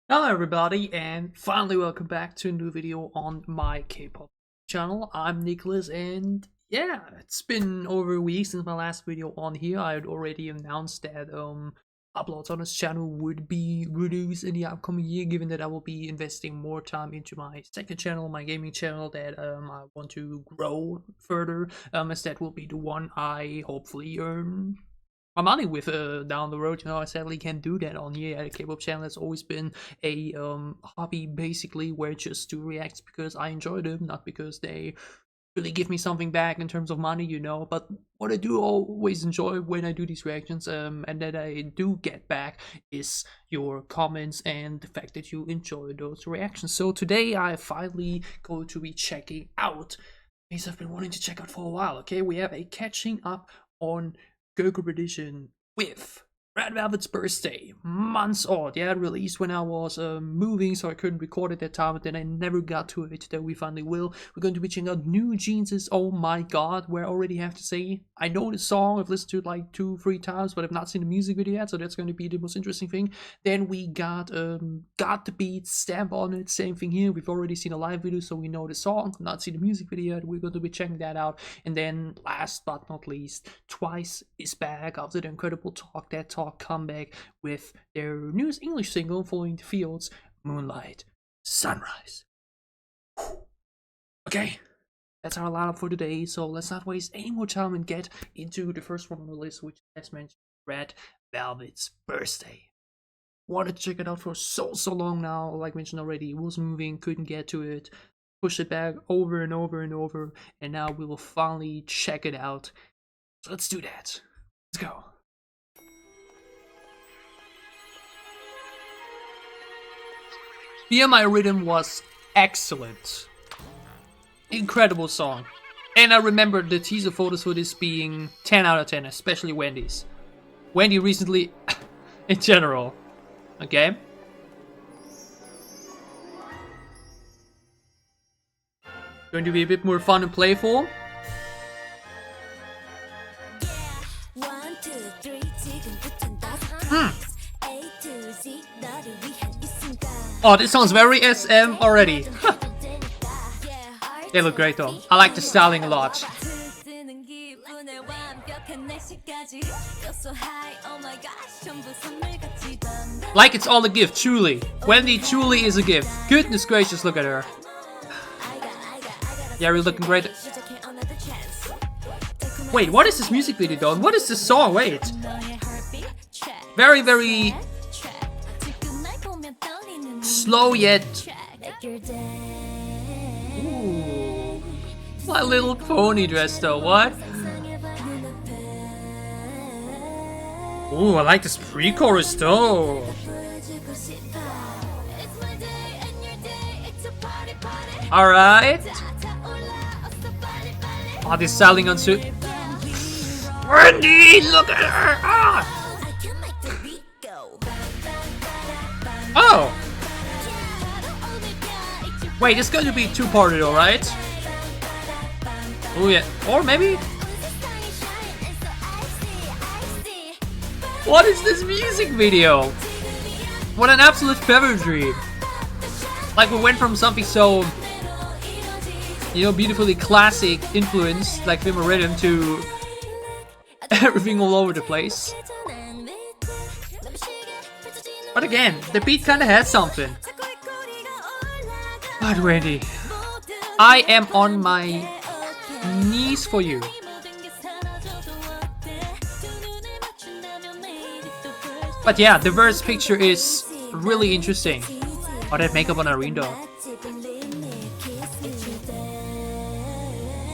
Hello everybody, and finally welcome back to a new video on my K-pop channel. I'm Nicholas, and yeah, it's been over a week since my last video on here. I had already announced that uploads on this channel would be reduced in the upcoming year, given that I will be investing more time into my second channel, my gaming channel, that I want to grow further, as that will be the one I hopefully earn my money with down the road. I sadly can't do that on here. The K-pop channel has always been a hobby, basically, where just to react because I enjoy them, not because they really give me something back in terms of money. But what I do always enjoy when I do these reactions, and that I do get back, is your comments and the fact that you enjoy those reactions. So today I finally go to be checking out things I've been wanting to check out for a while. Okay, we have a catching up on girl group edition with Red Velvet's Birthday, months old. Yeah, it released when I was moving, so I couldn't record at that time, but then I never got to it. Today we finally will. We're going to be checking out NewJeans' Oh My God, where I already have to say, I know the song, I've listened to it like 2-3 times, but I've not seen the music video yet, so that's going to be the most interesting thing. Then we got the Beat, Stamp on It, same thing here. We've already seen a live video, so we know the song, not seen the music video yet. We're going to be checking that out. And then last but not least, Twice is back after the incredible Talk comeback with their newest English single, Following the Fields, Moonlight Sunrise. Okay, that's our lineup for today, so let's not waste any more time and get into the first one on the list, which, as mentioned, Red Velvet's Birthday. Wanted to check it out for so long now. Like mentioned already, it was moving, couldn't get to it, pushed it back over and over and over, and now we will finally check it out. So let's do that. Let's go. Here My Rhythm was excellent. Incredible song. And I remember the teaser photos for this being 10 out of 10, especially Wendy's. Wendy recently, in general. Okay? Going to be a bit more fun and playful. Oh, this sounds very SM already. They look great though. I like the styling a lot. Like it's all a gift, truly. Wendy truly is a gift. Goodness gracious, look at her. Yeah, we're looking great. Wait, what is this music video though? What is this song? Wait. Very, very slow yet. Ooh. My Little Pony dress though, what? Ooh, I like this pre-chorus though. Alright. Oh, this styling on suit. Wendy, look at her! Ah! Oh! Wait, it's going to be two-parted, alright? Oh yeah, or maybe? What is this music video? What an absolute fever dream. Like, we went from something so, beautifully classic influence, like Vim Rhythm, to everything all over the place. But again, the beat kinda has something. But Wendy, I am on my knees for you. But yeah, the verse picture is really interesting. Oh, that makeup on Irene though.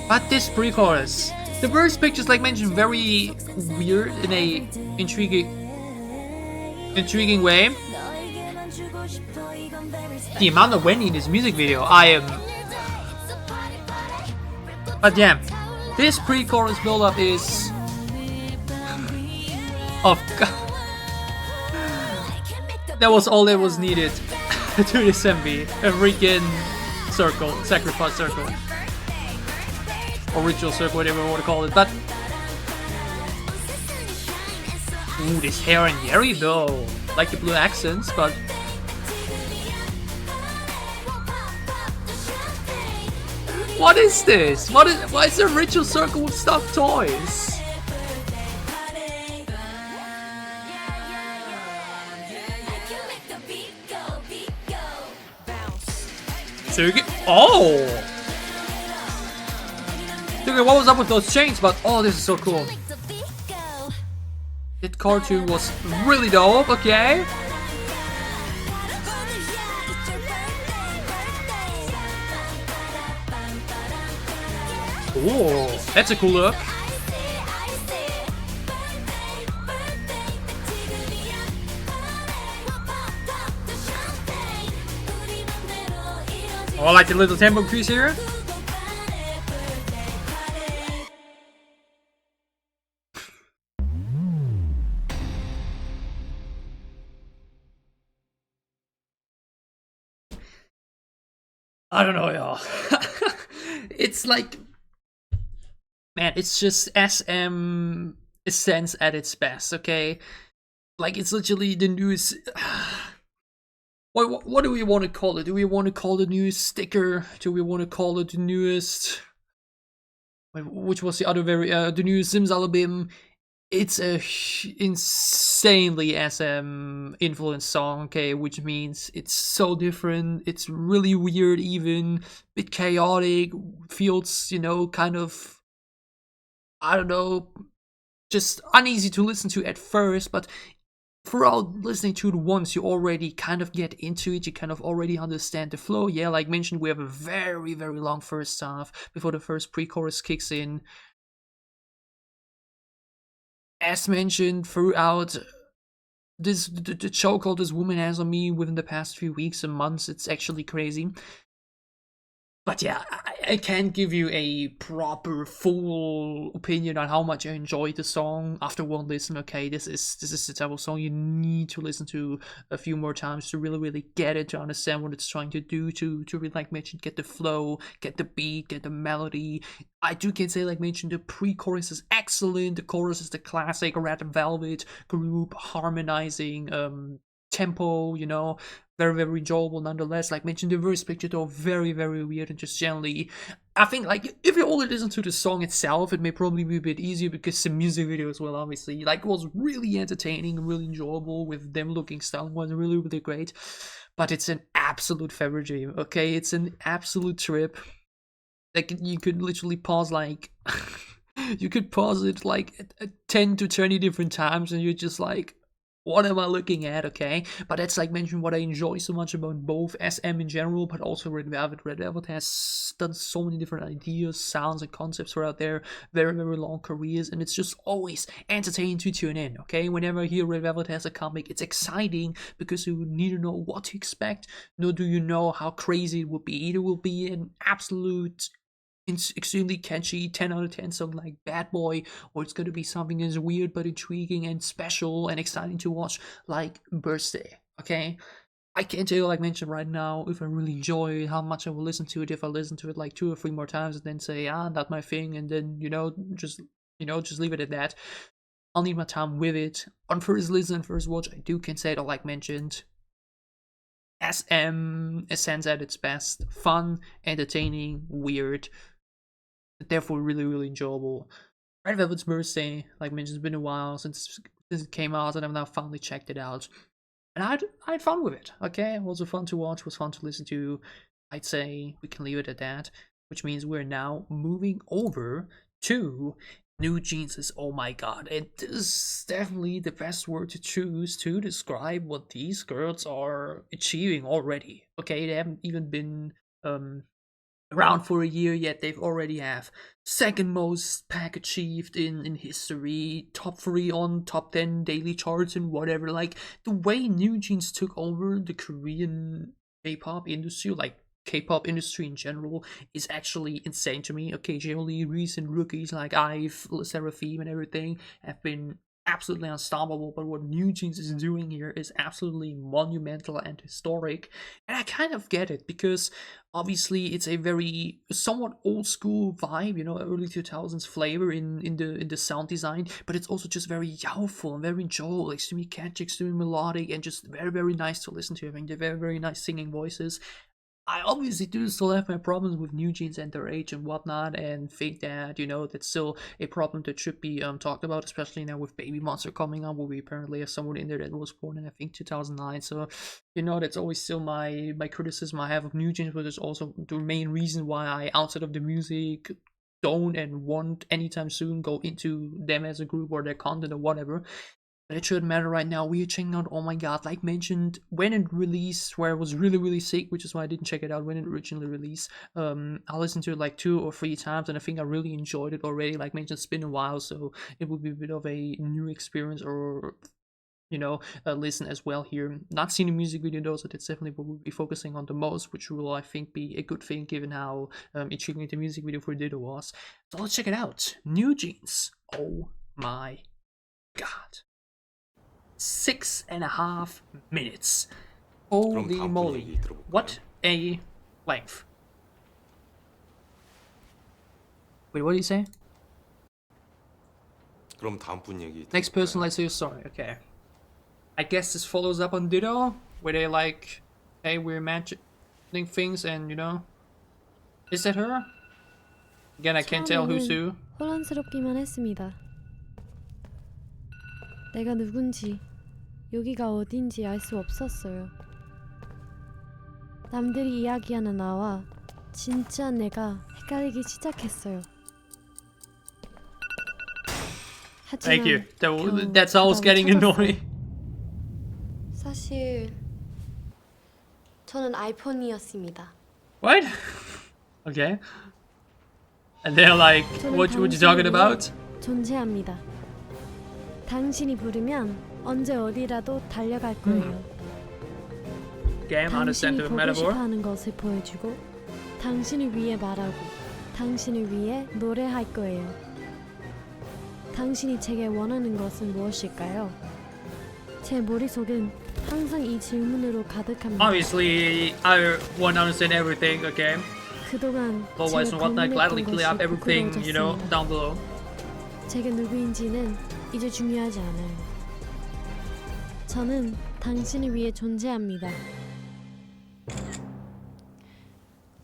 But this pre-chorus, the verse picture is, like mentioned, very weird in a intriguing way. The amount of Wendy in this music video, but yeah, this pre-chorus build-up is of that was all that was needed to this MV. A freaking circle, sacrifice circle, or ritual circle, whatever you want to call it. But ooh, this hair and Yeri though, like the blue accents, but What is this? Why is there a ritual circle with stuffed toys? So you get, oh! Okay, what was up with those chains? But oh, this is so cool. That cartoon was really dope, okay? Oh, that's a cool look. Oh, I like the little tempo increase here. I don't know, y'all. It's like, man, it's just SM Essence at its best, okay? Like, it's literally the newest. What do we want to call it? Do we want to call it the newest sticker? Do we want to call it the newest? Which was the other the newest Simsalabim? It's a insanely SM influenced song, okay, which means it's so different, it's really weird, even a bit chaotic, feels, you know, kind of, I don't know, just uneasy to listen to at first, but throughout listening to it once, you already kind of get into it, you kind of already understand the flow. Yeah, like mentioned, we have a very, very long first half before the first pre-chorus kicks in. As mentioned throughout this, the chokehold this woman has on me within the past few weeks and months, it's actually crazy. But yeah, I can't give you a proper full opinion on how much I enjoyed the song after one listen. Okay, this is the type of song you need to listen to a few more times to really get it, to understand what it's trying to do, to really, like mentioned, get the flow, get the beat, get the melody. I can say, like mentioned, the pre-chorus is excellent, the chorus is the classic Red Velvet group harmonizing tempo, you know, very, very enjoyable nonetheless. Like mentioned, the verse picture though very, very weird, and just generally, I think, like, if you only listen to the song itself, it may probably be a bit easier, because the music video as well, obviously, like, was really entertaining and really enjoyable, with them looking styling was really, really great. But it's an absolute fever dream, okay? It's an absolute trip. Like, you could literally pause, like, you could pause it like 10 to 20 different times, and you're just like, what am I looking at, okay? But that's, like mentioned, what I enjoy so much about both SM in general, but also Red Velvet. Red Velvet has done so many different ideas, sounds, and concepts throughout their very, very long careers, and it's just always entertaining to tune in, okay? Whenever I hear Red Velvet has a comic, it's exciting, because you need to know what to expect, nor do you know how crazy it will be. Either will be an absolute extremely catchy 10 out of 10 song like Bad Boy, or it's going to be something as weird but intriguing and special and exciting to watch like Birthday, okay? I can't tell you, like mentioned right now, if I really enjoy it, how much I will listen to it, if I listen to it like 2 or 3 more times and then say, not my thing, and then, just leave it at that. I'll need my time with it. On first listen, first watch, I can say that, like mentioned, SM Essence at its best. Fun, entertaining, weird, therefore really, really enjoyable. Red Velvet's Birthday, like mentioned, it's been a while since it came out, and I've now finally checked it out, and I had fun with it, okay? It was fun to watch, it was fun to listen to. I'd say we can leave it at that, which means we're now moving over to NewJeans. Oh my god, it is definitely the best word to choose to describe what these girls are achieving already, okay? They haven't even been around for a year, yet they've already have second most pack achieved in history, top 3 on top 10 daily charts and whatever. Like, the way NewJeans took over the Korean K-pop industry, like K-pop industry in general, is actually insane to me. Occasionally recent rookies like IVE, Seraphim, and everything have been absolutely unstoppable, but what NewJeans is doing here is absolutely monumental and historic, and I kind of get it, because obviously it's a very somewhat old school vibe, early 2000s flavor in the sound design, but it's also just very youthful and very enjoyable, extremely catchy, extremely melodic, and just very, very nice to listen to. I mean, they're very, very nice singing voices. I obviously do still have my problems with NewJeans and their age and whatnot, and think that, you know, that's still a problem that should be talked about, especially now with Baby Monster coming up, where we apparently have someone in there that was born in, I think, 2009. So, you know, that's always still my criticism I have of NewJeans, but it's also the main reason why I, outside of the music, don't and won't anytime soon go into them as a group or their content or whatever. But it shouldn't matter right now. We are checking out, oh my god, like mentioned, when it released, where it was really sick, which is why I didn't check it out when it originally released. I listened to it like 2 or 3 times, and I think I really enjoyed it already. Like mentioned, it's been a while, so it would be a bit of a new experience, or, you know, listen as well here. Not seen a music video though, so that's definitely what we'll be focusing on the most, which will, I think, be a good thing given how intriguing the music video for Ditto was. So let's check it out. NewJeans. Oh my god. 6.5 minutes. Holy moly. What a length. Wait, what do you say? 그럼 다음 분 얘기. Next person, let's say sorry. Okay. I guess this follows up on Ditto, where they like, hey, we're imagining things, and you know, is that her? Again, I can't tell who's who. 혼란스럽기만 했습니다. 내가 누군지, 여기가 어딘지 알 수 없었어요. 남들이 이야기하는 나와 진짜 내가 헷갈리기 시작했어요. Thank you. That's always getting annoying. 사실 저는 아이폰이었습니다. What? Okay. And they're like, what you talking about? 존재합니다. 당신이 부르면 언제 어디라도 달려갈 거예요. Okay, I understand the 당신이 보고 metaphor. 싶어하는 것을 보여주고 당신을 위해 말하고 당신을 위해 노래할 거예요. 당신이 제게 원하는 것은 무엇일까요? 제 머릿속은 항상 이 질문으로 가득합니다. Obviously, I won't understand everything, okay? 그동안 Otherwise, 제가 whatnot, gladly 고민했던 clear up 것이 everything, you know, 부끄러워졌습니다. down below. 제가 누구인지는 이제 중요하지 않아요. 저는 당신을 위해 존재합니다.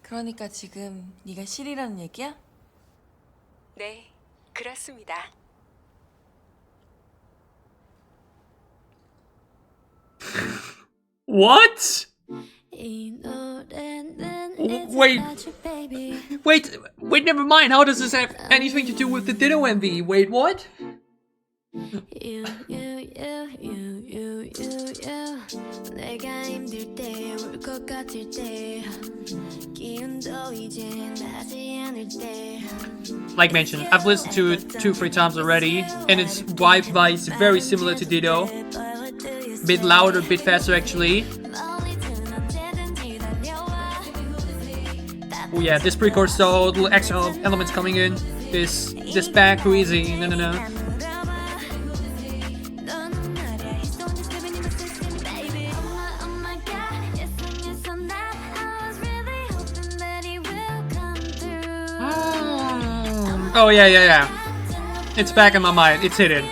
그러니까 지금 네가 실이라는 얘기야? 네, 그렇습니다. What? Wait, never mind. How does this have anything to do with the Ditto MV? Wait, what? 내가 힘들 때 울 것 같을 때 기운도 이제 나지 않을 때 Like mentioned, I've listened to it 2-3 times already, and its vibe is very similar to Ditto. Bit louder, bit faster actually. Oh yeah, this pre-chorus though, little extra elements coming in. This back crazy, no. Oh yeah. It's back in my mind. It's hidden.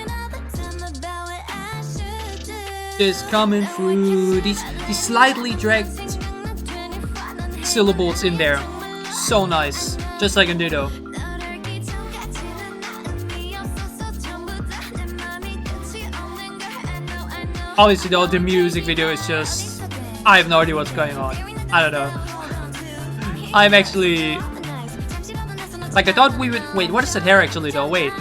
It's coming through these slightly dragged syllables in there. So nice, just like in Ditto. Obviously, though, the music video is just, I have no idea what's going on. I don't know. I'm actually, like, I thought we would, wait, what is that hair actually though? Wait.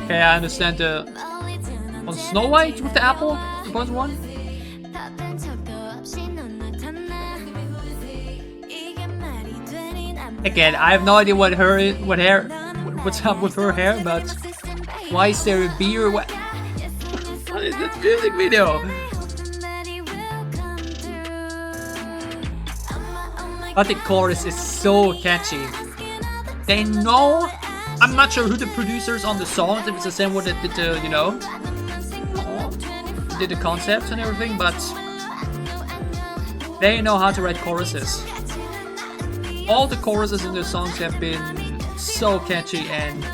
Okay, I understand the, on Snow White with the apple? The first one? Again, I have no idea what's up with her hair, but why is there a beard? What is this music video? But the chorus is so catchy. They know, I'm not sure who the producers on the songs, if it's the same one that did the, you know, did the concepts and everything, but they know how to write choruses. All the choruses in the songs have been so catchy and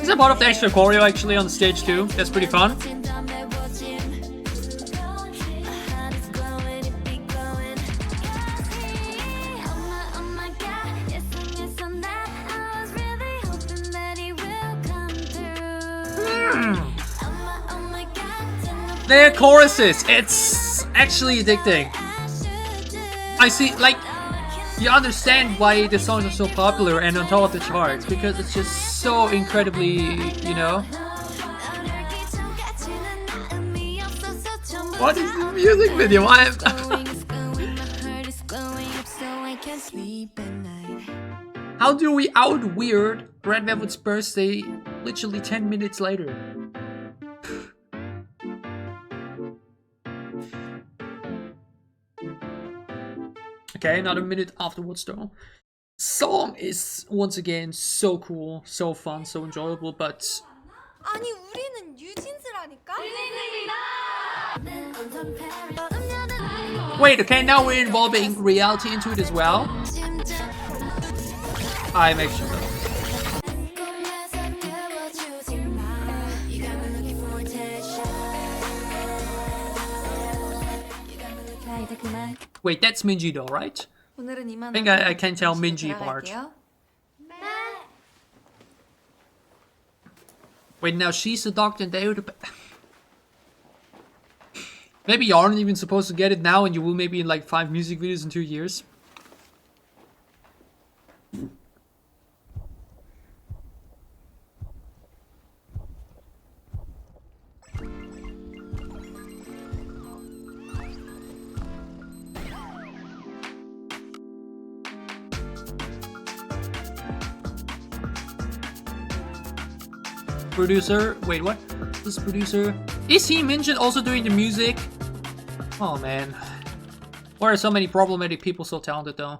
It's a part of the extra choreo actually on the stage too. That's pretty fun. Their choruses, it's actually addicting. I see, like, you understand why the songs are so popular and on top of the charts, because it's just so incredibly, you know. What is the music video? How do we out-weird Red Velvet's birthday literally 10 minutes later? Okay, another minute afterwards though. Song is once again so cool, so fun, so enjoyable, but 아니 우리는 뉴진스라니까. wait, okay, now we're involving reality into it as well. I make sure. Wait, that's Minji though, right? 오늘은 이만. I think I can tell Minji part. Wait, now she's the doctor and they're the... Maybe you aren't even supposed to get it now and you will maybe in like 5 music videos in 2 years. Producer, wait, what? This producer, is he mentioned also doing the music? Oh man, why are so many problematic people so talented though?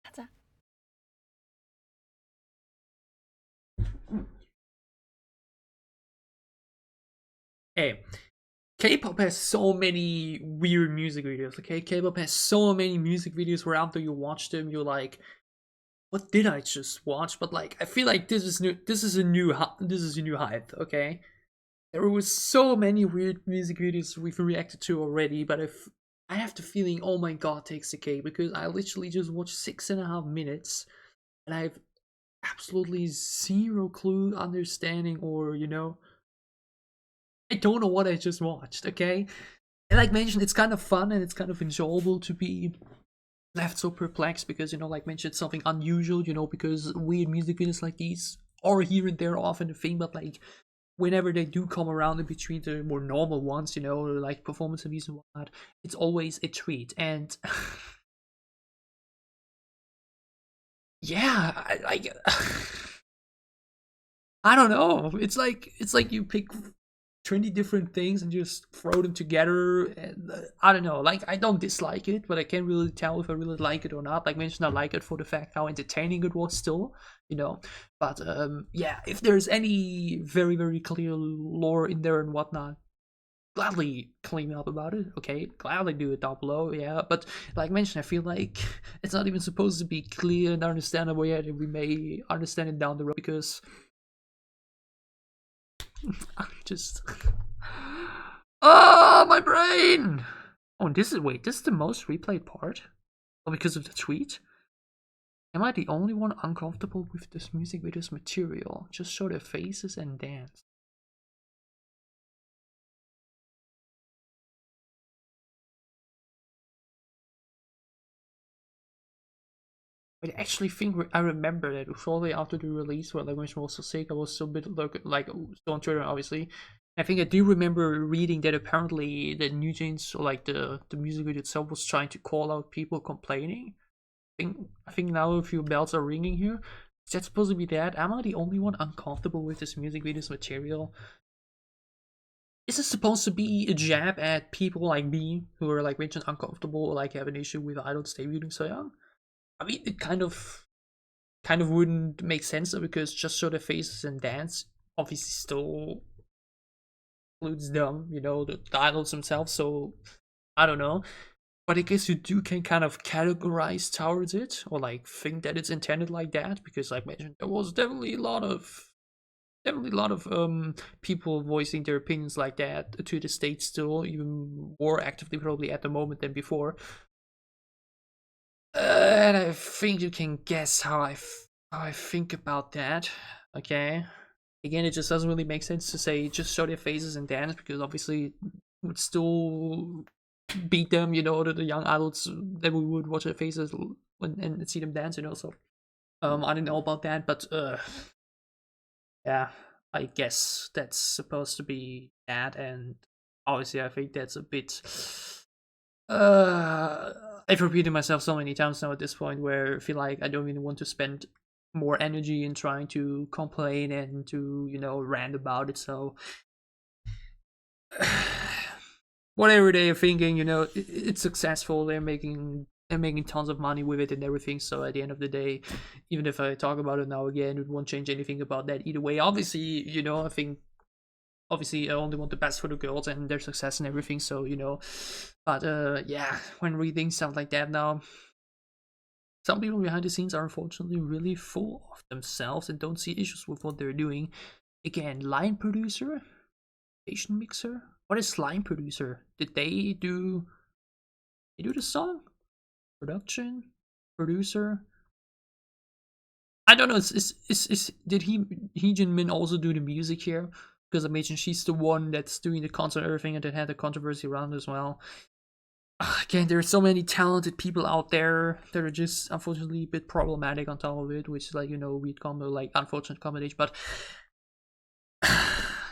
가자. Hey. K-pop has so many weird music videos, okay? K-pop has so many music videos where after you watch them, you're like, what did I just watch? But like, I feel like this is new. This is a new hype, okay? There was so many weird music videos we've reacted to already, but if I have the feeling, oh my god, takes the cake, because I literally just watched 6.5 minutes, and I have absolutely zero clue, understanding, or you know. I don't know what I just watched, okay? And like mentioned, it's kind of fun and it's kind of enjoyable to be left so perplexed because, you know, like mentioned, something unusual, you know, because weird music videos like these are here and there often a thing, but like whenever they do come around in between the more normal ones, you know, like performance reviews and whatnot, it's always a treat. And yeah, I don't know. It's like you pick 20 different things and just throw them together, and I don't know, like I don't dislike it, but I can't really tell if I really like it or not. Like mentioned, I like it for the fact how entertaining it was still, you know. But yeah, if there's any very, very clear lore in there and whatnot, gladly clean up about it, okay? Gladly do it down below, yeah. But like mentioned, I feel like it's not even supposed to be clear and understandable yet, and we may understand it down the road because I'm just... oh, my brain! Oh, and this is... wait, this is the most replayed part? Oh, because of the tweet? Am I the only one uncomfortable with this music video's material? Just show their faces and dance. I actually think I remember that shortly after the release, where like when she was so sick, I was so bit like so on Twitter, obviously. I think I do remember reading that apparently the NewJeans, or like the music video itself, was trying to call out people complaining. I think now a few bells are ringing here. Is that supposed to be that? Am I the only one uncomfortable with this music video's material? Is this supposed to be a jab at people like me who are like mentioned uncomfortable or like have an issue with idols debuting so young? I mean, it kind of wouldn't make sense though, because just show their faces and dance obviously still includes them, you know, the idols themselves. So I don't know. But I guess you can kind of categorize towards it, or like think that it's intended like that, because like mentioned, there was definitely a lot of people voicing their opinions like that to the state, still even more actively probably at the moment than before. And I think you can guess how I think about that. Okay, again, it just doesn't really make sense to say just show their faces and dance, because obviously it would still beat them, you know, the young adults that we would watch their faces and see them dance, you know. So I don't know about that, but yeah, I guess that's supposed to be that. And obviously I think that's a bit I've repeated myself so many times now at this point, where I feel like I don't really want to spend more energy in trying to complain and to, you know, rant about it. So whatever they are thinking, you know, it's successful. They're making tons of money with it and everything. So at the end of the day, even if I talk about it now again, it won't change anything about that either way. Obviously, you know, I think obviously I only want the best for the girls and their success and everything. So, you know, but yeah, when reading stuff like that now, some people behind the scenes are unfortunately really full of themselves and don't see issues with what they're doing. Again, line producer, station mixer. What is line producer? Did they do the song? Production? Producer? I don't know. Did Hee Jin Min also do the music here? Because I mentioned she's the one that's doing the concert and everything, and that had the controversy around as well. Again, there are so many talented people out there that are just unfortunately a bit problematic on top of it, which is like, you know, weird combo, like unfortunate combination. But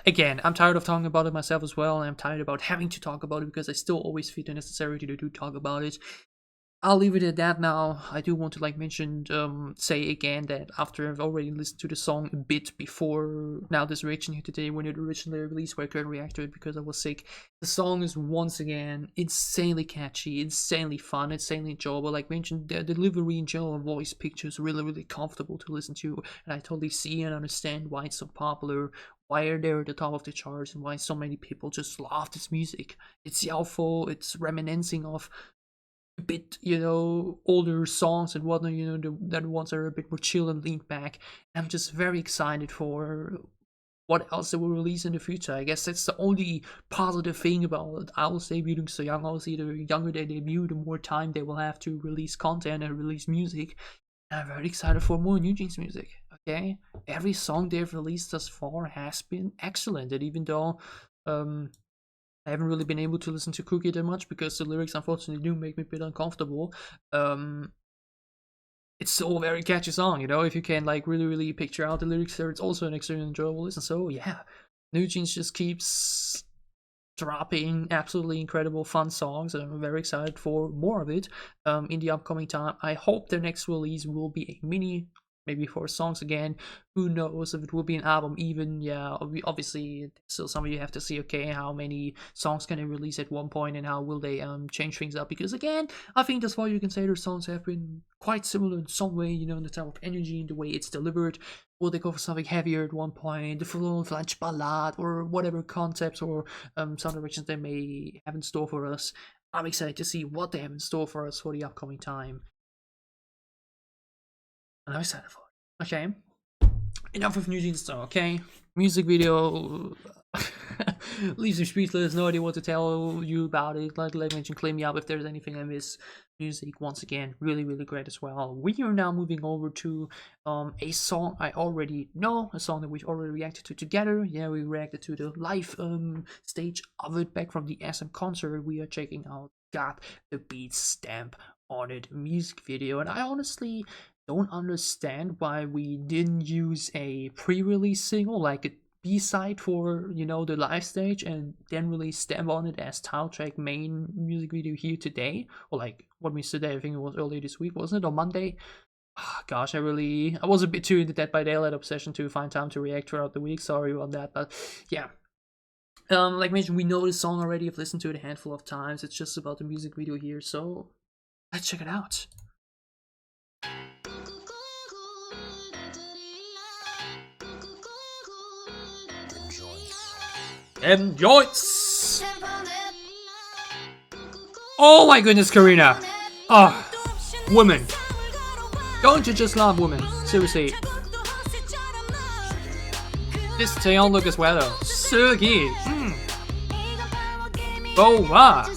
again, I'm tired of talking about it myself as well, and I'm tired about having to talk about it, because I still always feel the necessity to talk about it. I'll leave it at that now. I do want to like mention, say again that after I've already listened to the song a bit before now this reaction here today, when it originally released, where I couldn't react to it because I was sick, the song is once again insanely catchy, insanely fun, insanely enjoyable. Like mentioned, the delivery in general, voice picture is really comfortable to listen to, and I totally see and understand why it's so popular, why are they at the top of the charts, and why so many people just love this music. It's yellowful, it's reminiscing of a bit, you know, older songs and whatnot, you know, the ones that are a bit more chill and lean back. I'm just very excited for what else they will release in the future. I guess that's the only positive thing about idols debuting so young. Obviously, the younger they debut, the more time they will have to release content and release music. And I'm very excited for more NewJeans music. Okay, every song they've released thus far has been excellent, and even though I haven't really been able to listen to Cookie that much because the lyrics unfortunately do make me a bit uncomfortable, it's still a very catchy song, you know. If you can like really picture out the lyrics there, it's also an extremely enjoyable listen. So yeah, NewJeans just keeps dropping absolutely incredible fun songs, and I'm very excited for more of it in the upcoming time. I hope their next release will be a mini, maybe 4 songs again. Who knows if it will be an album even. Yeah, obviously still some of you have to see, okay, how many songs can they release at one point and how will they change things up, because again, I think that's why you can say their songs have been quite similar in some way, you know, in the type of energy and the way it's delivered. Will they go for something heavier at one point, the full-fledged ballad, or whatever concepts or some directions they may have in store for us. I'm excited to see what they have in store for us for the upcoming time. And I'm excited for it. Okay. Enough of NewJeans though, okay? Music video leaves me speechless, no idea what to tell you about it. Like I mentioned, claim me up if there's anything I miss. Music, once again, really great as well. We are now moving over to a song I already know, a song that we've already reacted to together. Yeah, we reacted to the live stage of it back from the SM concert. We are checking out Got the Beat Stamp on It music video, and I honestly don't understand why we didn't use a pre-release single, like a B-side for, you know, the live stage, and then release Stamp on It as title track main music video here today. Or like what we said today, I think it was earlier this week, wasn't it, on Monday? Oh, gosh, I was a bit too into Dead by Daylight obsession to find time to react throughout the week. Sorry about that, but yeah. Like mentioned, we know this song already. I've listened to it a handful of times. It's just about the music video here, so let's check it out. Enjoy. Oh my goodness, Karina. Oh, women. Don't you just love women? Seriously. This Taeyeon look as well though. Sugi. Boa.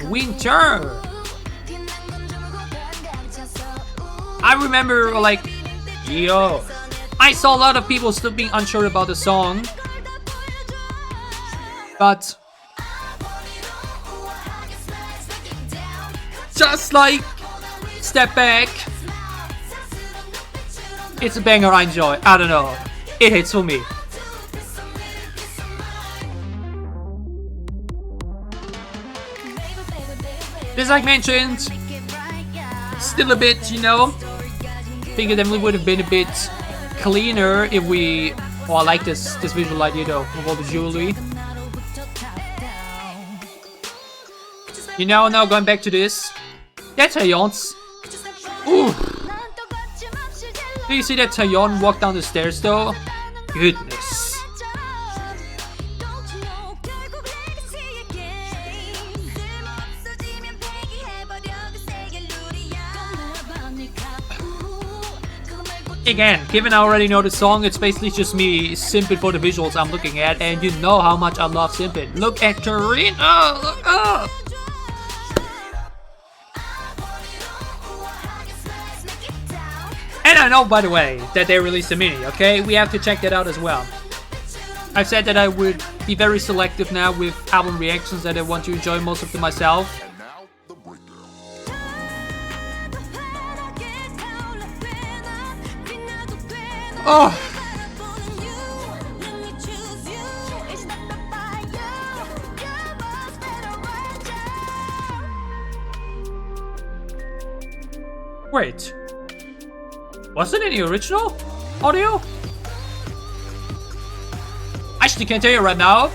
Winter. I remember like, yo, I saw a lot of people still being unsure about the song, but just like Step Back, it's a banger I enjoy. I don't know, it hits for me. Just like mentioned, still a bit, you know, think it definitely would have been a bit cleaner if we, oh, I like this visual idea though, of all the jewelry. You know, now going back to this, that's Taeyeon's. Ooh. Do you see that Taeyeon walk down the stairs though? Goodness. Again, given I already know the song, it's basically just me simping for the visuals I'm looking at, and you know how much I love simping. Look at Karina! Look up! And I know, by the way, that they released a mini, okay? We have to check that out as well. I've said that I would be very selective now with album reactions, that I want to enjoy most of them myself. Oh! Wait. Was it in the original audio? I actually can't tell you right now.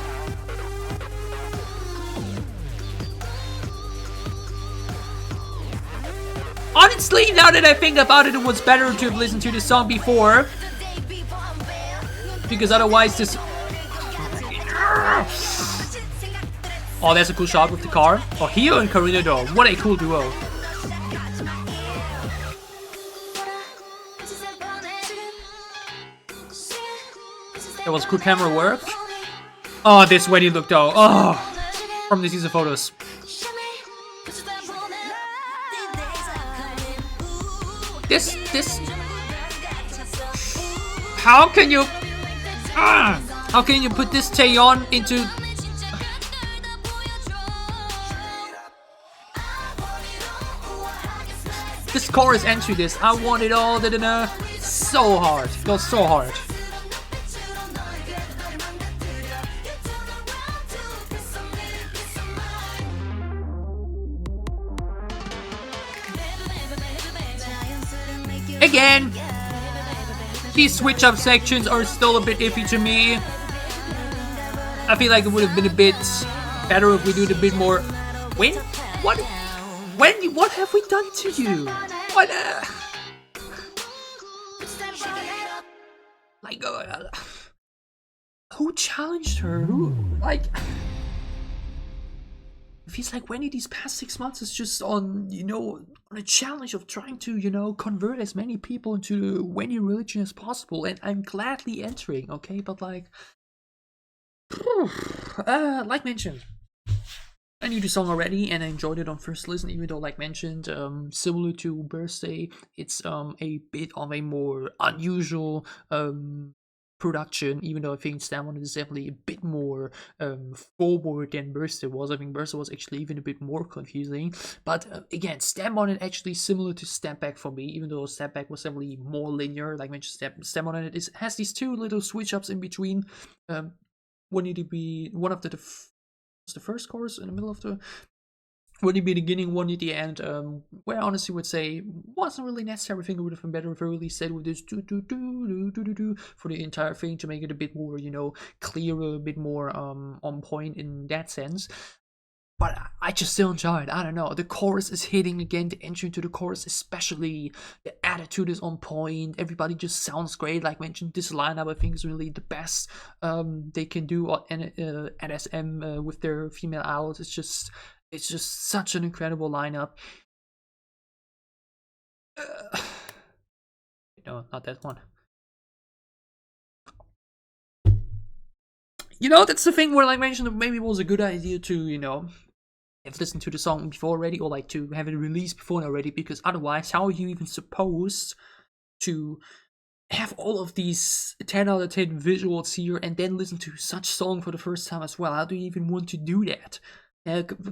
Honestly, now that I think about it, it was better to have listened to the song before. Because otherwise this... Oh, there's a cool shot with the car. Oh, Hyo and Karina though. What a cool duo. That was good camera work. Oh, this way he looked though. Oh, from the teaser photos. This. How can you? How can you put this Taeyeon into? This chorus entry, this I want it all, so hard. It goes so hard. Again, these switch up sections are still a bit iffy to me. I feel like it would have been a bit better if we do it a bit more. When? What? When? What have we done to you? What? Like, who challenged her? Who? Like. It feels like Wendy these past 6 months is just on, on a challenge of trying to, convert as many people into the Wendy religion as possible, and I'm gladly entering, okay? But like mentioned, I knew the song already and I enjoyed it on first listen, even though, like mentioned, similar to Birthday, it's a bit of a more unusual production, even though I think Stand On It is definitely a bit more forward than Birthday was. I think Birthday was actually even a bit more confusing. But again, Stand On It actually similar to Step Back for me, even though Step Back was definitely more linear. Like mentioned, Stand On It has these two little switch ups in between. One need to be one of the first chorus in the middle of the. One at the beginning, one at the end, where I honestly would say wasn't really necessary. I think it would have been better if I really said with this do for the entire thing to make it a bit more, clearer, a bit more on point in that sense. but I just still enjoy it. I don't know. The chorus is hitting again. The entry into the chorus, especially, the attitude is on point. Everybody just sounds great. Like mentioned, this lineup I think is really the best they can do on NSM with their female idols. It's just such an incredible lineup. No, not that one. You know, that's the thing where, like mentioned, maybe it was a good idea to, you know, have listened to the song before already, or like to have it released before already, because otherwise, how are you even supposed to have all of these 10 out of 10 visuals here and then listen to such song for the first time as well? How do you even want to do that?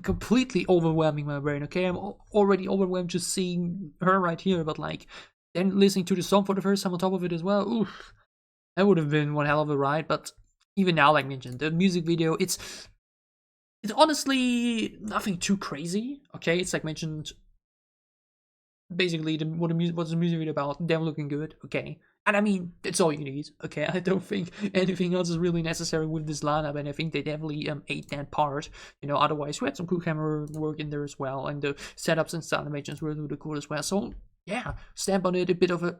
Completely overwhelming my brain, okay? I'm already overwhelmed just seeing her right here, but like, then listening to the song for the first time on top of it as well, oof, that would have been one hell of a ride. But even now, like mentioned, the music video, it's honestly nothing too crazy, okay? It's like mentioned, basically, what's the music video about? Them looking good, okay? And I mean, that's all you need, okay? I don't think anything else is really necessary with this lineup, and I think they definitely ate that part, you know. Otherwise, we had some cool camera work in there as well, and the setups and sound animations were really cool as well. So yeah, stamp on it, a bit of a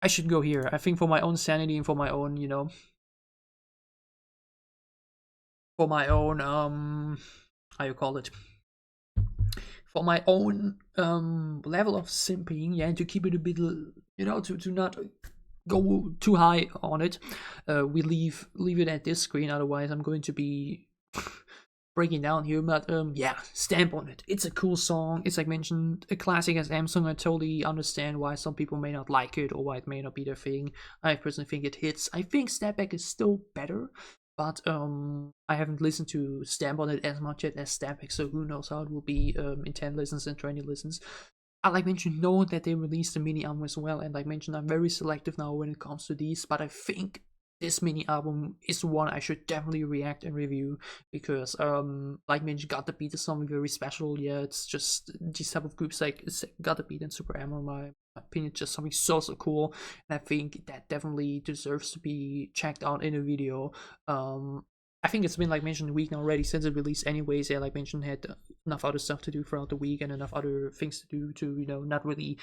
I should go here. I think for my own sanity and for my own, you know, for my own how you call it, for my own level of simping, yeah, and to keep it a bit, you know, to not go too high on it, we leave it at this screen. Otherwise I'm going to be breaking down here. But yeah, stamp on it. It's a cool song. It's like mentioned, a classic SM song. I totally understand why some people may not like it, or why it may not be their thing. I personally think it hits. I think Step Back is still better, but I haven't listened to Stamp on it as much yet as Step Back, so who knows how it will be in 10 listens and 20 listens. I like mentioned, know that they released a mini album as well, and like mentioned, I'm very selective now when it comes to these, but I think this mini album is one I should definitely react and review, because like mentioned, Got the Beat is something very special. Yeah, it's just these type of groups like Got the Beat and Super Ammo, in my opinion, just something so cool, and I think that definitely deserves to be checked out in a video. I think it's been, like mentioned, a week now already since it released anyways. Yeah, like mentioned, had enough other stuff to do throughout the week and enough other things to do to, you know, not really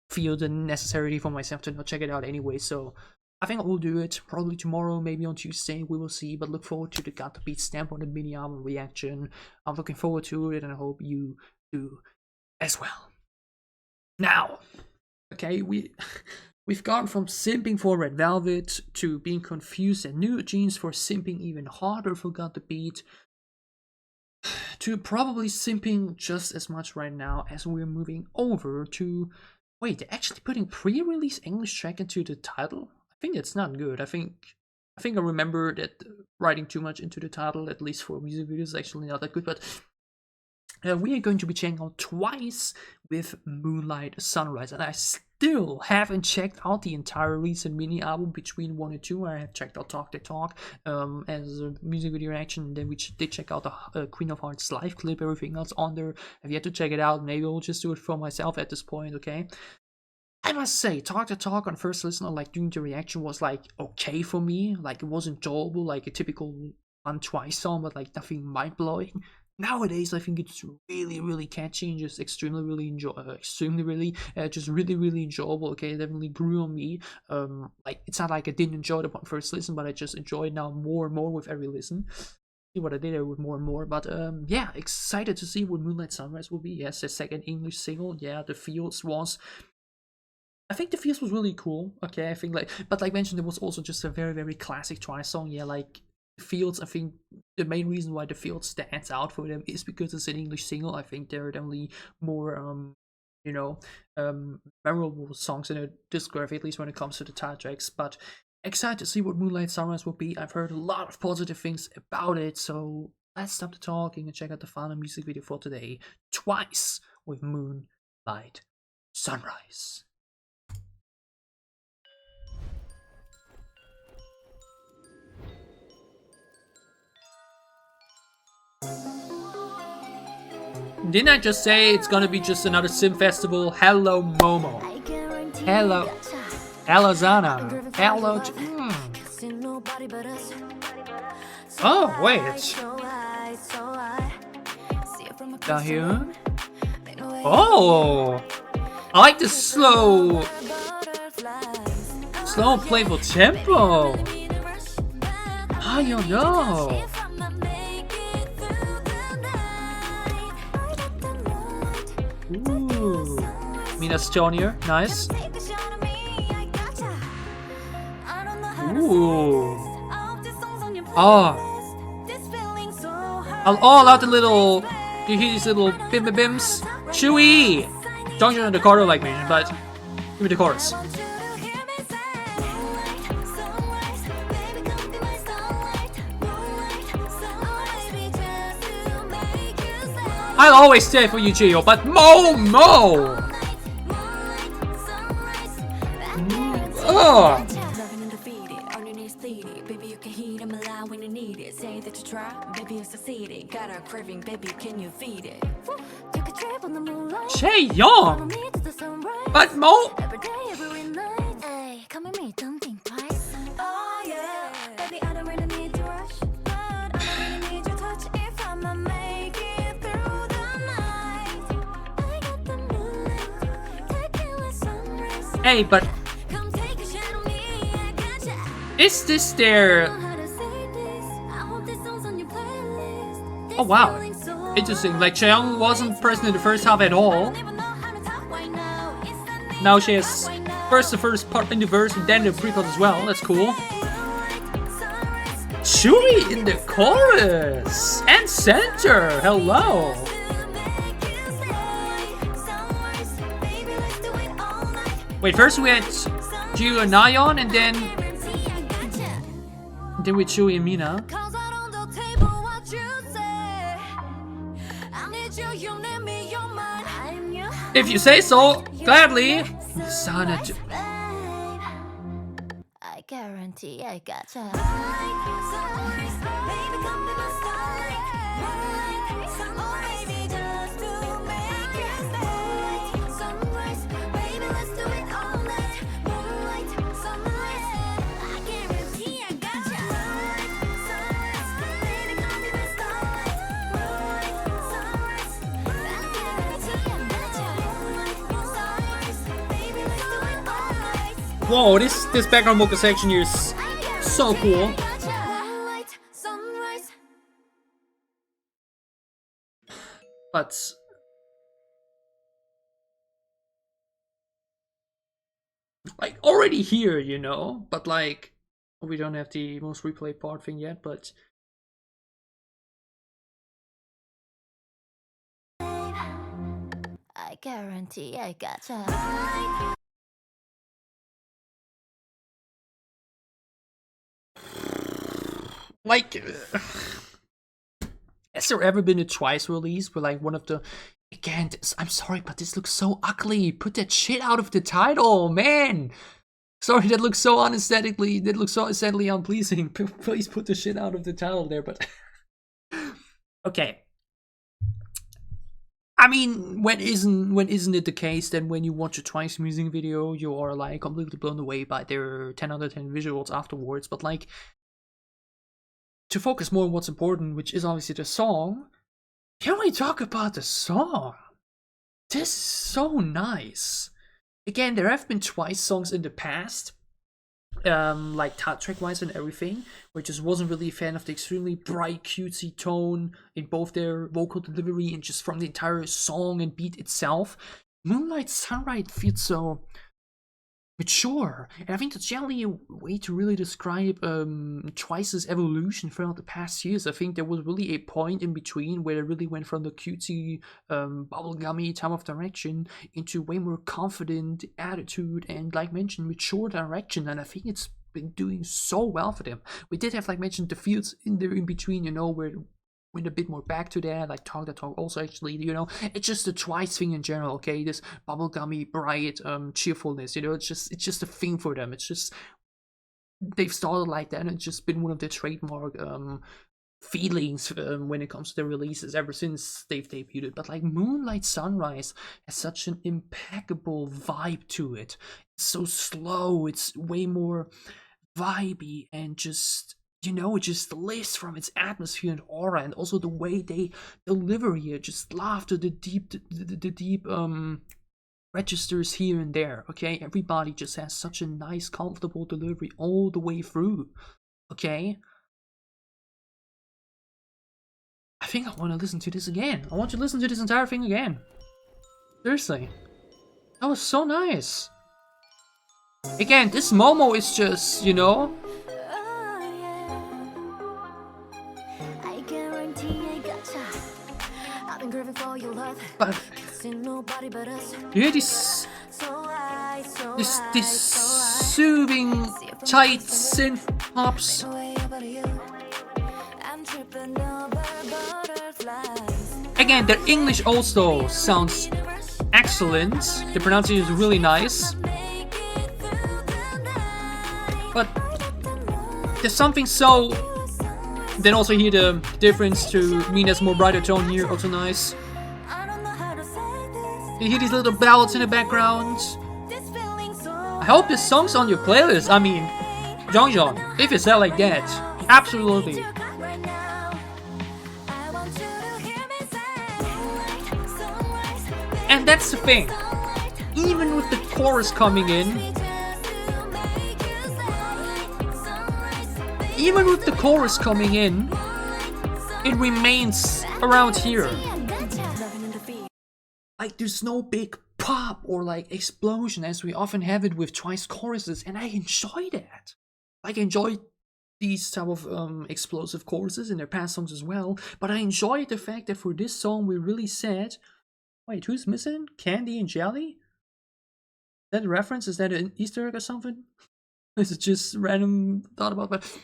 feel the necessity for myself to not check it out anyway. So I think I will do it probably tomorrow, maybe on Tuesday, we will see. But look forward to the Got the Beat Stamp on the mini album reaction. I'm looking forward to it, and I hope you do as well. Now, okay, we've gone from simping for Red Velvet to being confused and NewJeans for simping even harder for Got the Beat, to probably simping just as much right now as we're moving over to, wait, they're actually putting pre-release English track into the title? I think that's not good. I think I remember that writing too much into the title, at least for music videos, is actually not that good. But we are going to be checking out Twice with Moonlight Sunrise, and I still haven't checked out the entire recent mini album between 1 and 2. I have checked out Talk the Talk as a music video reaction, and then we did check out the Queen of Hearts live clip. Everything else on there, I've yet to check it out. Maybe I'll just do it for myself at this point, okay? I must say, Talk the Talk on first listen, or like doing the reaction, was like okay for me. Like, it was enjoyable, like a typical fun Twice song, but like nothing mind-blowing. Nowadays, I think it's really catchy and just extremely really enjoyable. Okay, it definitely grew on me. Like, it's not like I didn't enjoy it upon first listen, but I just enjoy it now more and more with every listen. See what I did there with more and more. But yeah, excited to see what Moonlight Sunrise will be. Yes, the second English single. Yeah, the Fields was, I think the Fields was really cool. Okay, I think but like mentioned, it was also just a very classic Twice song. Yeah, like Fields, I think the main reason why the Fields stands out for them is because it's an English single. I think there are definitely more memorable songs in a discography, at least when it comes to the title tracks. But excited to see what Moonlight Sunrise will be. I've heard a lot of positive things about it, so let's stop the talking and check out the final music video for today. Twice with Moonlight Sunrise. Didn't I just say it's gonna be just another sim festival? Hello Momo. Hello Zana. Hello Oh, wait. Down here. Oh! I like the slow and playful tempo. I don't know. Ooh. Mina's tone here. Nice. Ooh. Oh. I love the little. You hear these little bim bim bims? Chewy! Don't you know the chorus like me, but give me the chorus. I'll always stay for you, Gio, but Mo! Oh! Young, but Mo. Hey, but is this their? Oh wow, interesting. Like Cheong wasn't present in the first half at all. Now she has first the first part in the verse and then the pre-chorus as well. That's cool. Chewy in the chorus and center. Hello. Wait, first we had Gio and Nayeon, and then with Chewy and Mina. If you say so, gladly. Sana. I guarantee I gotcha. Whoa, this background vocal section here is so cool. But like already here, you know, but like we don't have the most replayed part thing yet, but I guarantee I gotcha. like has there ever been a Twice release where like one of the again I'm sorry but this looks so ugly, put that shit out of the title, man. Sorry, that looks so unaesthetically, that looks so aesthetically unpleasing. Please put the shit out of the title there, but okay. I mean, when isn't it the case that when you watch a Twice music video, you are like completely blown away by their 10 out of 10 visuals afterwards? But like, to focus more on what's important, which is obviously the song, can we talk about the song? This is so nice. Again, there have been Twice songs in the past, like track wise and everything, where I just wasn't really a fan of the extremely bright, cutesy tone in both their vocal delivery and just from the entire song and beat itself. Moonlight Sunrise feels so mature, and I think that's generally a way to really describe Twice's evolution throughout the past years. I think there was really a point in between where they really went from the cutesy, bubblegummy type of direction into way more confident attitude and, like mentioned, mature direction, and I think it's been doing so well for them. We did have, like mentioned, the fields in there in between, you know, where went a bit more back to that, like Talk That Talk also actually, you know, it's just the Twice thing in general, okay, this bubblegummy, bright, cheerfulness, you know, it's just a thing for them. It's just, they've started like that, and it's just been one of their trademark feelings when it comes to their releases ever since they've debuted. But like Moonlight Sunrise has such an impeccable vibe to it. It's so slow, it's way more vibey and just you know, it just lives from its atmosphere and aura, and also the way they deliver here. Just love to the deep registers here and there. Okay, everybody just has such a nice, comfortable delivery all the way through. Okay, I think I want to listen to this again. I want to listen to this entire thing again. Seriously, that was so nice. Again, this Momo is just, you know, I guarantee I gotcha. I've been craving for your love. but See nobody but us. you hear this This soothing, tight synth pops. I'm tripping over butterflies. Again, their English also sounds excellent. The pronunciation is really nice. But there's something so... Then also hear the difference to Mina's more brighter tone here, also nice. You hear these little ballads in the background. I hope this song's on your playlist. I mean, Jeong, if it's not like that, absolutely. And that's the thing. Even with the chorus coming in, it remains around here. Like, there's no big pop or like explosion as we often have it with Twice choruses, and I enjoy that. Like, I enjoy these type of explosive choruses in their past songs as well, but I enjoy the fact that for this song we really said, wait, who's missing? Candy and Jelly? Is that a reference? Is that an Easter egg or something? Is it just random thought about? But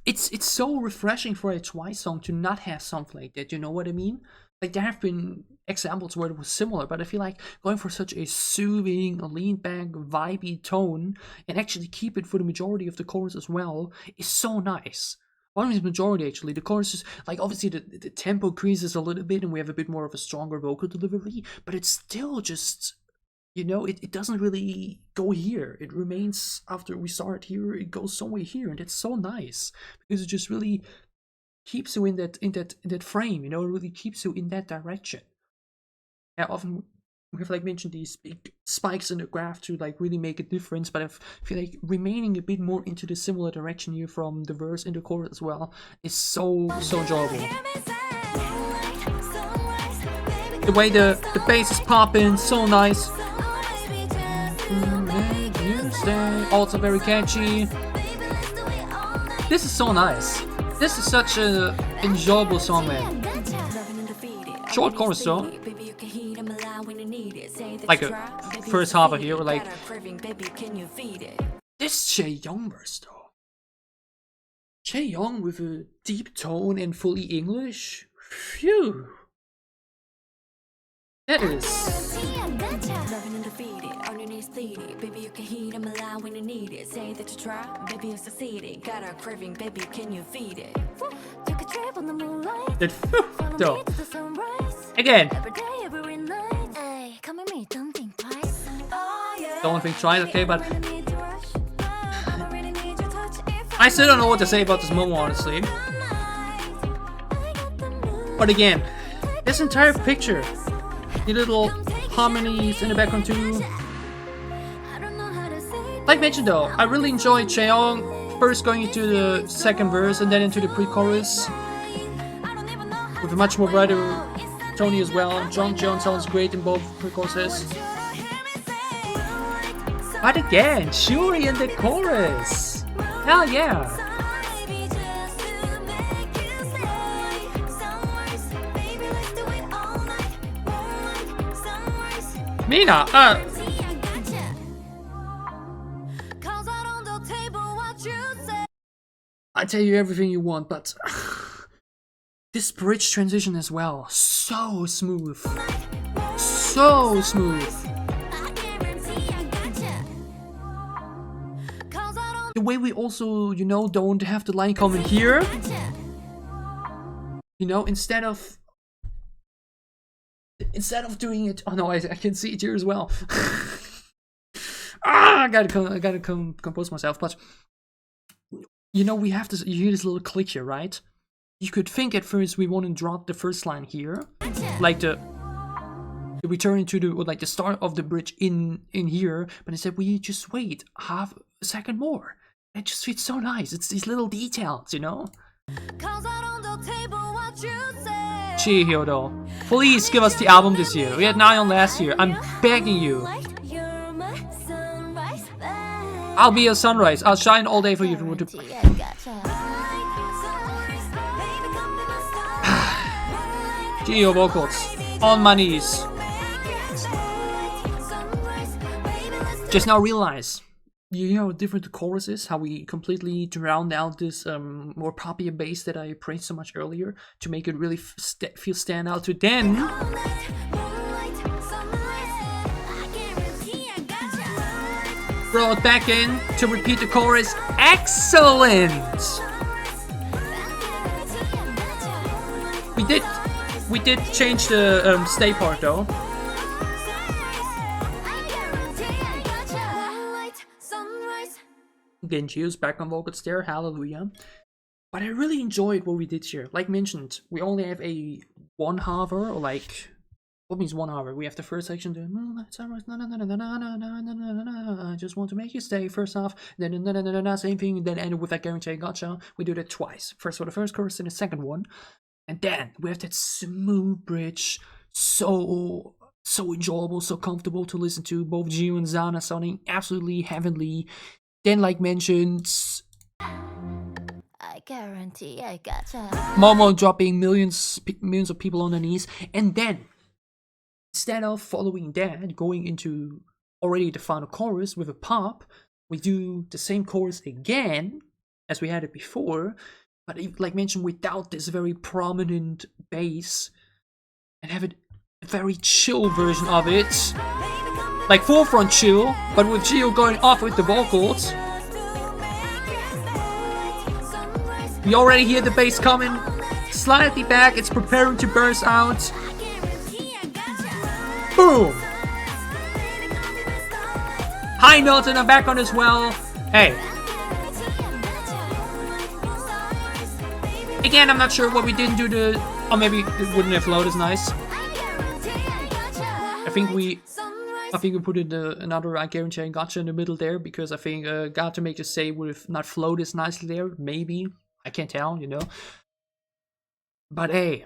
it's so refreshing for a Twice song to not have something like that, you know what I mean? Like, there have been examples where it was similar, but I feel like going for such a soothing, lean back, vibey tone and actually keep it for the majority of the chorus as well is so nice. Well, I mean, the majority actually. The chorus is like, obviously the tempo increases a little bit and we have a bit more of a stronger vocal delivery, but it's still just, you know, it doesn't really go here. It remains after we start here, it goes somewhere here, and that's so nice because it just really keeps you in that frame, you know, it really keeps you in that direction. Yeah, often we've like mentioned these big spikes in the graph to like really make a difference, but I feel like remaining a bit more into the similar direction here from the verse and the chorus as well is so enjoyable. The way the bass is popping, so nice. Also very catchy. This is so nice. This is such an enjoyable song, man. Short chorus though. Like a first half of here, like this Chaeyoung verse though. Chaeyoung with a deep tone and fully English. Phew. That is. Baby, you can heat him alive when you need it. Say that you try, baby, you succeeded. Got a craving, baby, can you feed it? Take a trip on the moonlight. That though. Again. Hey, come with me, don't think twice. Don't think twice, okay, but I still don't know what to say about this Momo, honestly. But again, this entire picture, the little harmonies in the background too. Like mentioned though, I really enjoyed Chaeyoung first going into the second verse and then into the pre-chorus with a much more brighter Tony as well. Jeong sounds great in both pre-choruses. But again, Shuri in the chorus! Hell yeah! Mina, I tell you everything you want, but this bridge transition as well, so smooth. So smooth. The way we also, you know, don't have the line coming here. You know, instead of doing it, oh no, I can see it here as well. I gotta compose myself, but you know, we have this, you hear this little click here, right? You could think at first we want to drop the first line here, like the return to the, like the start of the bridge in here, but instead we just wait half a second more. It just fits so nice. It's these little details, you know? Chihyo though, please give us the album this year. We had 9 on last year. I'm begging you. I'll be a sunrise. I'll shine all day for you. Chihyo vocals. On my knees. Just now realize, you know, different the choruses, how we completely drowned out this more poppy bass that I praised so much earlier to make it really feel stand out. To then throw it back in to repeat the chorus. Excellent. We did change the stay part though. Genji's back on vocals there, hallelujah. But I really enjoyed what we did here. Like mentioned, we only have a 1/2 or like, what means 1/2? We have the first section, the Moonlight Sunrise, I just want to make you stay, first half, then same thing, then end with that guarantee gotcha. We do that twice. First for the first chorus and the second one. And then we have that smooth bridge, so enjoyable, so comfortable to listen to. Both Gio and Zana sounding absolutely heavenly. Then, like mentioned, I guarantee I gotcha. Momo dropping millions of people on their knees, and then instead of following that, going into already the final chorus with a pop, we do the same chorus again as we had it before, but like mentioned, without this very prominent bass, and have it a very chill version of it. Like forefront chill, but with Gio going off with the vocals. We already hear the bass coming slightly back, it's preparing to burst out. Boom! High notes in the background as well. Hey. Again, I'm not sure what we didn't do to, or maybe it wouldn't have flowed as nice. I think we put in another I guarantee I gotcha in the middle there, because I think Got to Make You Say would have not flowed as nicely there. Maybe. I can't tell, you know. But hey,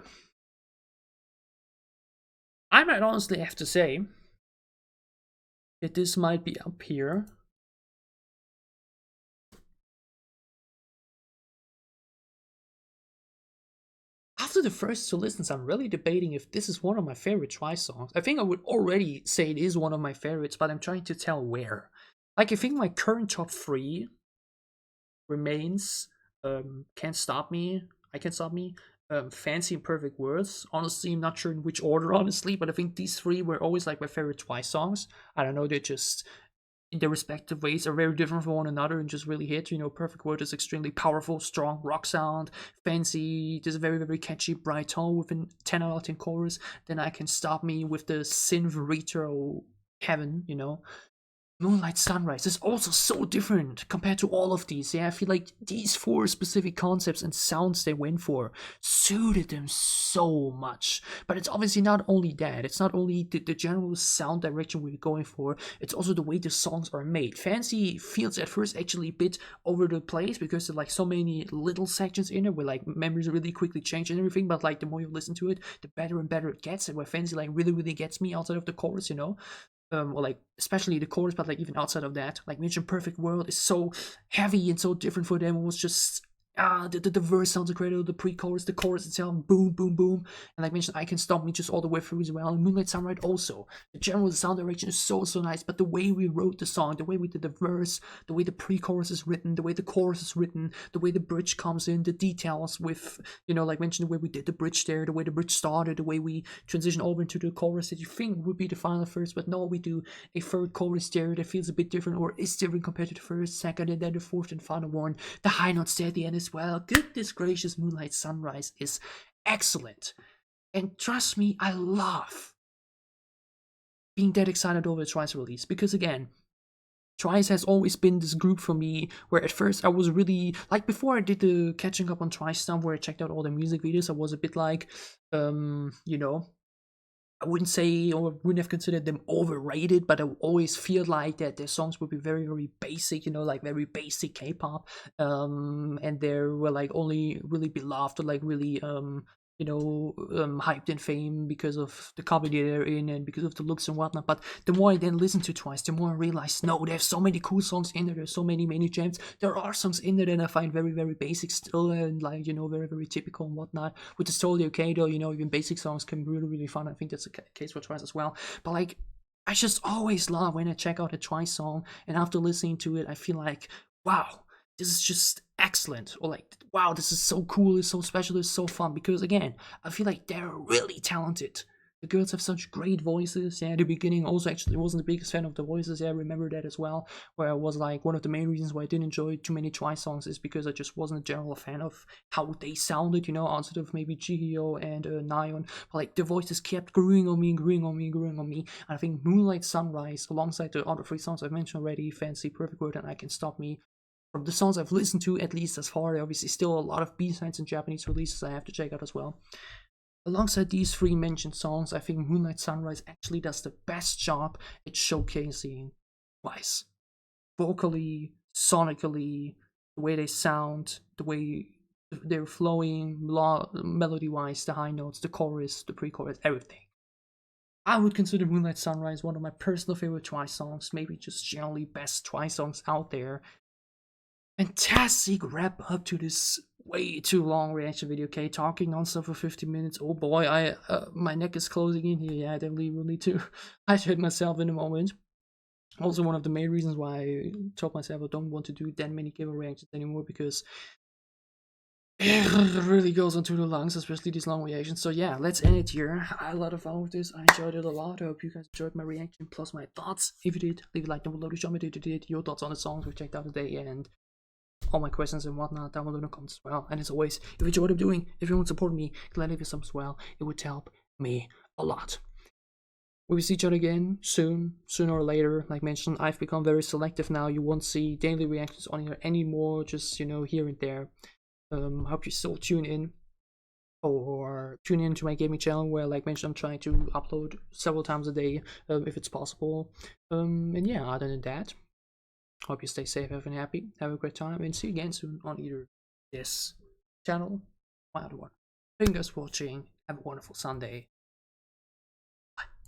I might honestly have to say that this might be up here. After the first 2 listens, I'm really debating if this is one of my favorite Twice songs. I think I would already say it is one of my favorites, but I'm trying to tell where. Like, I think my current top 3 remains Can't Stop Me, I Can't Stop Me, Fancy and Perfect Words. Honestly, I'm not sure in which order, honestly, but I think these 3 were always like my favorite Twice songs. I don't know, they're just, in their respective ways, are very different from one another and just really hit. You know, Perfect Word is extremely powerful, strong rock sound. Fancy, there's a very, very catchy, bright tone with a 10 out of 10 chorus. Then I Can Stop Me with the synth retro heaven, you know. Moonlight Sunrise is also so different compared to all of these. Yeah, I feel like these 4 specific concepts and sounds they went for suited them so much. But it's obviously not only that. It's not only the general sound direction we're going for. It's also the way the songs are made. Fancy feels at first actually a bit over the place because there's like so many little sections in it where like memories really quickly change and everything. But like the more you listen to it, the better and better it gets. And where Fancy like really gets me outside of the chorus, you know. Or like especially the chorus, but like even outside of that, like Mission Perfect World is so heavy and so different for them. It was just the verse sounds incredible, the pre-chorus, the chorus itself, boom, boom, boom. And like mentioned, I Can Stop Me just all the way through as well. And Moonlight Sunrise also. The general sound direction is so nice, but the way we wrote the song, the way we did the verse, the way the pre-chorus is written, the way the chorus is written, the way the bridge comes in, the details with, you know, like mentioned, the way we did the bridge there, the way the bridge started, the way we transition over into the chorus that you think would be the final verse, but no, we do a third chorus there that feels a bit different or is different compared to the first, second, and then the fourth and final one. The high notes there at the end as well. Goodness gracious, Moonlight Sunrise is excellent. And trust me, I love being that excited over the Twice release, because again, Twice has always been this group for me where at first I was really, like before I did the catching up on Twice stuff where I checked out all the music videos, I was a bit like, you know, I wouldn't say or wouldn't have considered them overrated, but I always feel like that their songs would be very, very basic, you know, like very basic K-pop. And they were like only really beloved or like really hyped in fame because of the comedy they're in and because of the looks and whatnot. But the more I then listen to Twice, the more I realize, no, there's so many cool songs in there. There's so many gems. There are songs in there that I find very, very basic still, and like, you know, very, very typical and whatnot, which is totally okay though. You know, even basic songs can be really, really fun. I think that's the case for Twice as well. But like, I just always love when I check out a Twice song, and after listening to it, I feel like, wow, this is just excellent, or like, wow, this is so cool, it's so special, it's so fun, because again, I feel like they're really talented. The girls have such great voices. Yeah, at the beginning also actually wasn't the biggest fan of the voices. Yeah, I remember that as well, where I was like, one of the main reasons why I didn't enjoy too many Twice songs is because I just wasn't a general fan of how they sounded, you know, outside of maybe Jihyo and Nayeon. But like, the voices kept growing on me. And I think Moonlight Sunrise, alongside the other 3 songs I've mentioned already, Fancy, Perfect World, and I Can Stop Me, from the songs I've listened to, at least as far, obviously still a lot of B-sides and Japanese releases I have to check out as well. Alongside these 3 mentioned songs, I think Moonlight Sunrise actually does the best job at showcasing Twice. Vocally, sonically, the way they sound, the way they're flowing, melody-wise, the high notes, the chorus, the pre-chorus, everything. I would consider Moonlight Sunrise one of my personal favorite Twice songs, maybe just generally best Twice songs out there. Fantastic wrap up to this way too long reaction video. Okay, talking non-stop for 50 minutes. Oh boy, my neck is closing in here. Yeah, I definitely will need to hydrate myself in a moment. Also, one of the main reasons why I told myself I don't want to do that many giveaway reactions anymore, because it really goes onto the lungs, especially these long reactions. So yeah, let's end it here. I had a lot of fun with this. I enjoyed it a lot. I hope you guys enjoyed my reaction plus my thoughts. If you did, leave a like down below to show me your thoughts on the songs we checked out today and all my questions and whatnot down below in the comments as well. And as always, if you enjoy what I'm doing, if you want to support me, gladly leave a sub as well. It would help me a lot. We will see each other again soon, sooner or later. Like mentioned, I've become very selective now. You won't see daily reactions on here anymore, just, you know, here and there. I hope you still tune in, or tune in to my gaming channel, where, like mentioned, I'm trying to upload several times a day, if it's possible. And yeah, other than that, hope you stay safe, have and happy, have a great time, and see you again soon on either this channel or my other one. Thank you guys for watching. Have a wonderful Sunday.